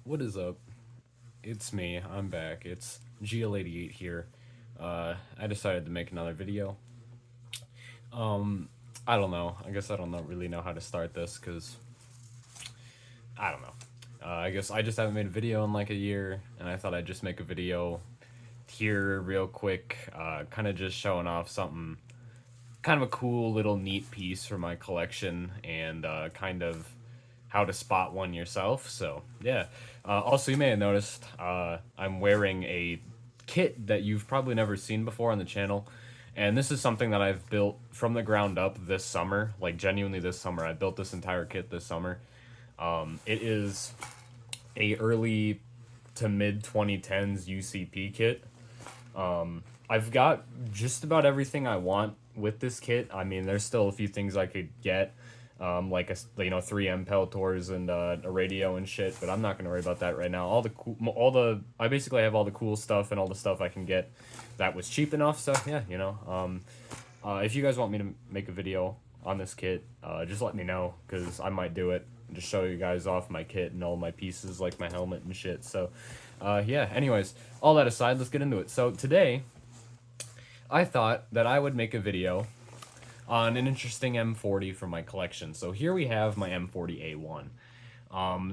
What is up? It's me. I'm back. It's GL88 here. I decided to make another video. I don't know. I guess I don't really know how to start this because I don't know. I guess I just haven't made a video in like a year, and I thought I'd just make a video here real quick, kind of just showing off something, kind of a cool little neat piece for my collection, and kind of how to spot one yourself. So yeah. Also, you may have noticed I'm wearing a kit that you've probably never seen before on the channel, and this is something that I've built from the ground up this summer. Like genuinely, this summer I built this entire kit this summer. It is a early to mid 2010s UCP kit. I've got just about everything I want with this kit. I mean, there's still a few things I could get, like three M Peltors and a radio and shit. But I'm not gonna worry about that right now. I basically have all the cool stuff and all the stuff I can get that was cheap enough. So yeah, if you guys want me to make a video on this kit, just let me know because I might do it and just show you guys off my kit and all my pieces like my helmet and shit. So yeah, anyways, all that aside, let's get into it. So today, I thought that I would make a video on an interesting M40 from my collection. So here we have my M40A1.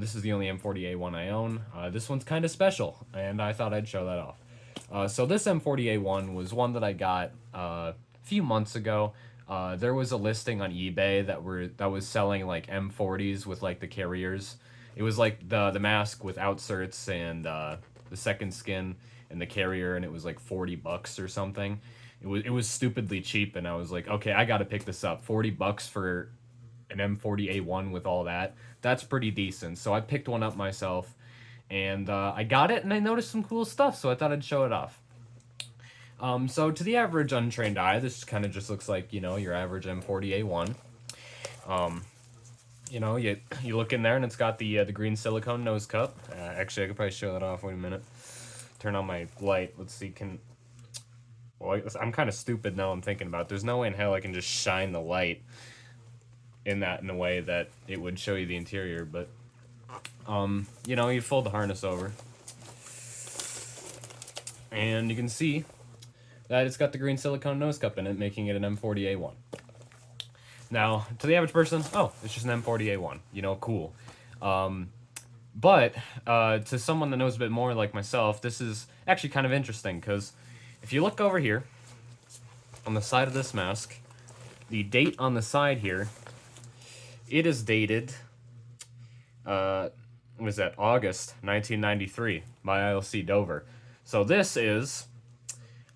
This is the only M40A1 I own. This one's kind of special, and I thought I'd show that off. So this M40A1 was one that I got a few months ago. There was a listing on eBay that was selling like M40s with like the carriers. It was like the mask with outserts and the second skin and the carrier, and it was like $40 or something. It was stupidly cheap, and I was like, okay, I got to pick this up. $40 for an M40A1 with all that. That's pretty decent. So I picked one up myself, and I got it, and I noticed some cool stuff, so I thought I'd show it off. So to the average untrained eye, this kind of just looks like, your average M40A1. You look in there, and it's got the green silicone nose cup. Actually, I could probably show that off. Wait a minute. Turn on my light. Let's see. Well, I'm kind of stupid now. I'm thinking about it. There's no way in hell I can just shine the light in a way that it would show you the interior. But you fold the harness over, and you can see that it's got the green silicone nose cup in it, making it an M40A1. Now, to the average person, oh, it's just an M40A1. Cool. But to someone that knows a bit more like myself, this is actually kind of interesting because if you look over here on the side of this mask, the date on the side here, it is dated, what is that, August 1993 by ILC Dover. So this is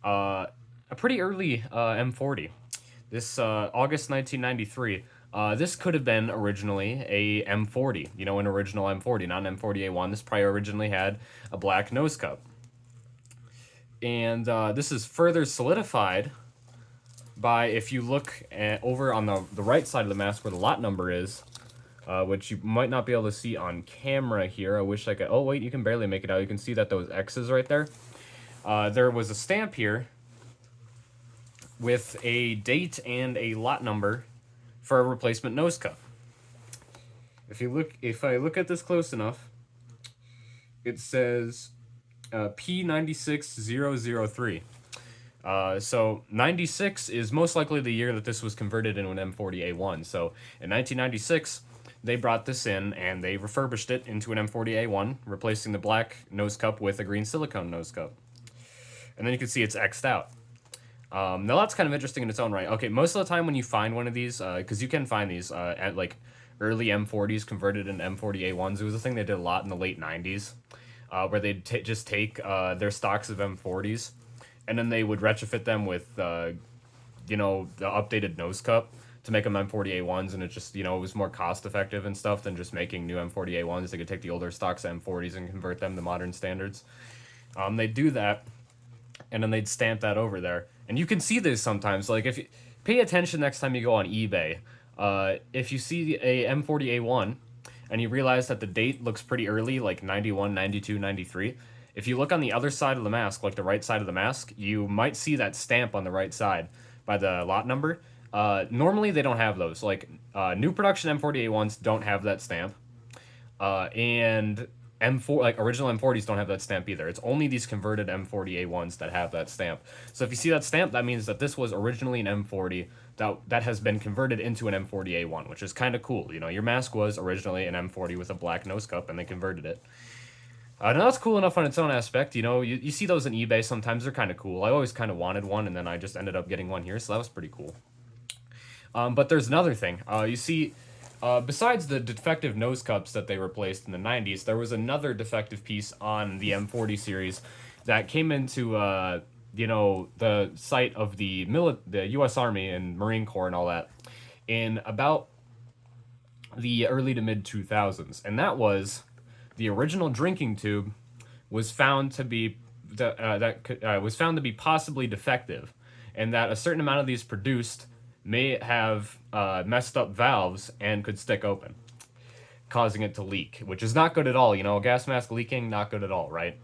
a pretty early M40. This August 1993. This could have been originally a M40, an original M40, not an M40A1. This probably originally had a black nose cup. And this is further solidified by, if you look over on the right side of the mask where the lot number is, which you might not be able to see on camera here. I wish I could. Oh, wait, you can barely make it out. You can see that those X's right there. There was a stamp here with a date and a lot number for a replacement nose cup. If I look at this close enough, it says P96003. So 96 is most likely the year that this was converted into an M40A1. So in 1996, they brought this in and they refurbished it into an M40A1, replacing the black nose cup with a green silicone nose cup. And then you can see it's X'd out. Now that's kind of interesting in its own right. Okay, most of the time when you find one of these, because you can find these at like early M40s converted into M40A1s, it was a thing they did a lot in the late 90s, where they'd just take their stocks of M40s, and then they would retrofit them with, the updated nose cup to make them M40A1s, and it just, it was more cost effective and stuff than just making new M40A1s. They could take the older stocks of M40s and convert them to modern standards. They'd do that, and then they'd stamp that over there. And you can see this sometimes. Like, if you pay attention next time you go on eBay, if you see a M40A1 and you realize that the date looks pretty early, like 91, 92, 93, if you look on the other side of the mask, like the right side of the mask, you might see that stamp on the right side by the lot number. Normally, they don't have those. Like, new production M40A1s don't have that stamp. And M4, like original M40s don't have that stamp either. It's only these converted M40A1s that have that stamp. So if you see that stamp, that means that this was originally an M40 that has been converted into an M40A1, which is kind of cool. You know, your mask was originally an M40 with a black nose cup, and they converted it. Now that's cool enough on its own aspect. You know, you see those on eBay sometimes. They're kind of cool. I always kind of wanted one, and then I just ended up getting one here, so that was pretty cool. But there's another thing. You see, besides the defective nose cups that they replaced in the 90s, there was another defective piece on the M40 series that came into, you know, the site of the U.S. Army and Marine Corps and all that in about the early to mid 2000s, and that was the original drinking tube was found to be was found to be possibly defective, and that a certain amount of these produced may have messed up valves and could stick open, causing it to leak, which is not good at all. You know, a gas mask leaking, not good at all, right?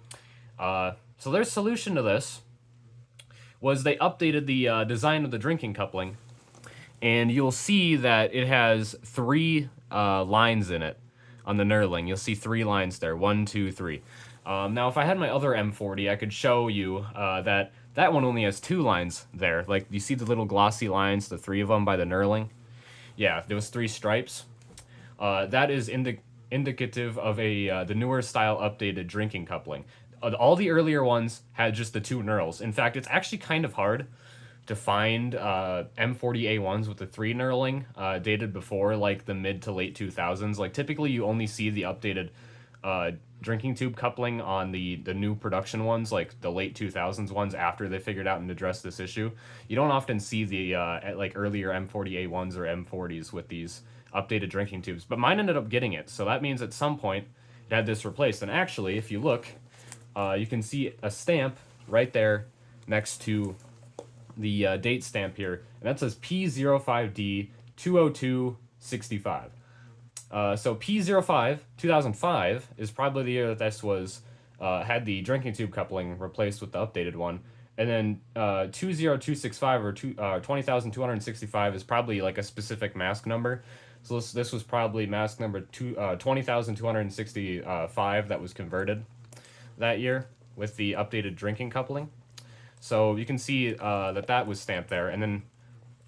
So their solution to this was they updated the design of the drinking coupling, and you'll see that it has 3 lines in it on the knurling. You'll see 3 lines there, 1, 2, 3. Now, if I had my other M40, I could show you that one only has 2 lines there. Like, you see the little glossy lines, the 3 of them by the knurling? Yeah, those 3 stripes. That is indicative of the newer style updated drinking coupling. All the earlier ones had just the 2 knurls. In fact, it's actually kind of hard to find M40A1s with the 3 knurling dated before like the mid to late 2000s. Like typically you only see the updated drinking tube coupling on the new production ones, like the late 2000s ones after they figured out and addressed this issue. You don't often see the like earlier M40A1s or M40s with these updated drinking tubes, but mine ended up getting it. So that means at some point it had this replaced. And actually, if you look, you can see a stamp right there next to the date stamp here, and that says P05D 20265. So P05 2005 is probably the year that this was had the drinking tube coupling replaced with the updated one, and then 20265 or 20,265 is probably like a specific mask number. So this was probably mask number 20,265 that was converted that year with the updated drinking coupling. So you can see that was stamped there, and then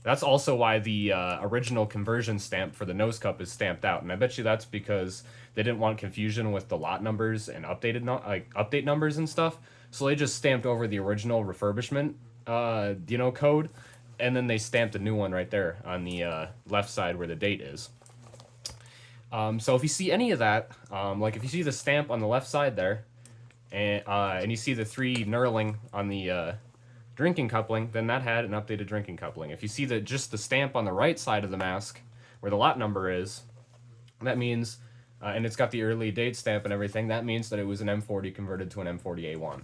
that's also why the original conversion stamp for the nose cup is stamped out. And I bet you that's because they didn't want confusion with the lot numbers and update numbers and stuff. So they just stamped over the original refurbishment, code, and then they stamped a new one right there on the left side where the date is. So if you see any of that, like if you see the stamp on the left side there, and you see the 3 knurling on the drinking coupling, then that had an updated drinking coupling. If you see just the stamp on the right side of the mask, where the lot number is, that means, and it's got the early date stamp and everything, that means that it was an M40 converted to an M40A1.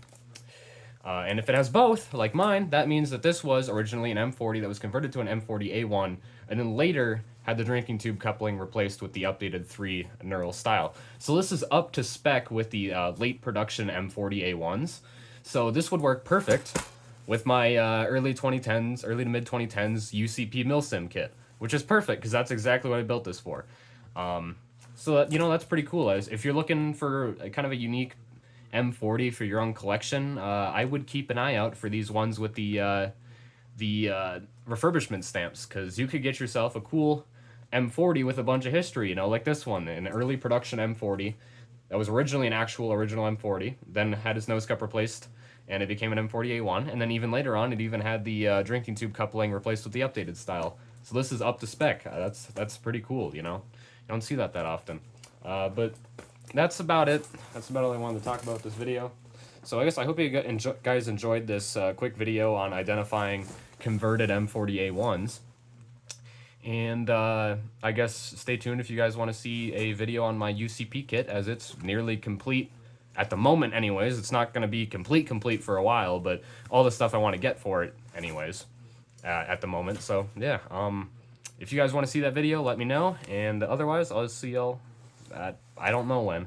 And if it has both, like mine, that means that this was originally an M40 that was converted to an M40A1, and then later had the drinking tube coupling replaced with the updated 3 knurl style. So this is up to spec with the late production M40A1s. So this would work perfect with my early to mid 2010s UCP Milsim kit, which is perfect because that's exactly what I built this for. So that, that's pretty cool. If you're looking for kind of a unique M40 for your own collection, I would keep an eye out for these ones with the refurbishment stamps, because you could get yourself a cool M40 with a bunch of history, like this one, an early production M40 that was originally an original M40, then had its nose cup replaced, and it became an M40A1, and then even later on, it even had the drinking tube coupling replaced with the updated style. So this is up to spec. That's pretty cool, You don't see that often. But that's about it. That's about all I wanted to talk about with this video. So I guess I hope you guys enjoyed this quick video on identifying converted M40A1s. And I guess stay tuned if you guys want to see a video on my UCP kit, as it's nearly complete at the moment anyways. It's not going to be complete for a while, but all the stuff I want to get for it anyways at the moment. So yeah, if you guys want to see that video, let me know, and otherwise I'll see y'all at I don't know when.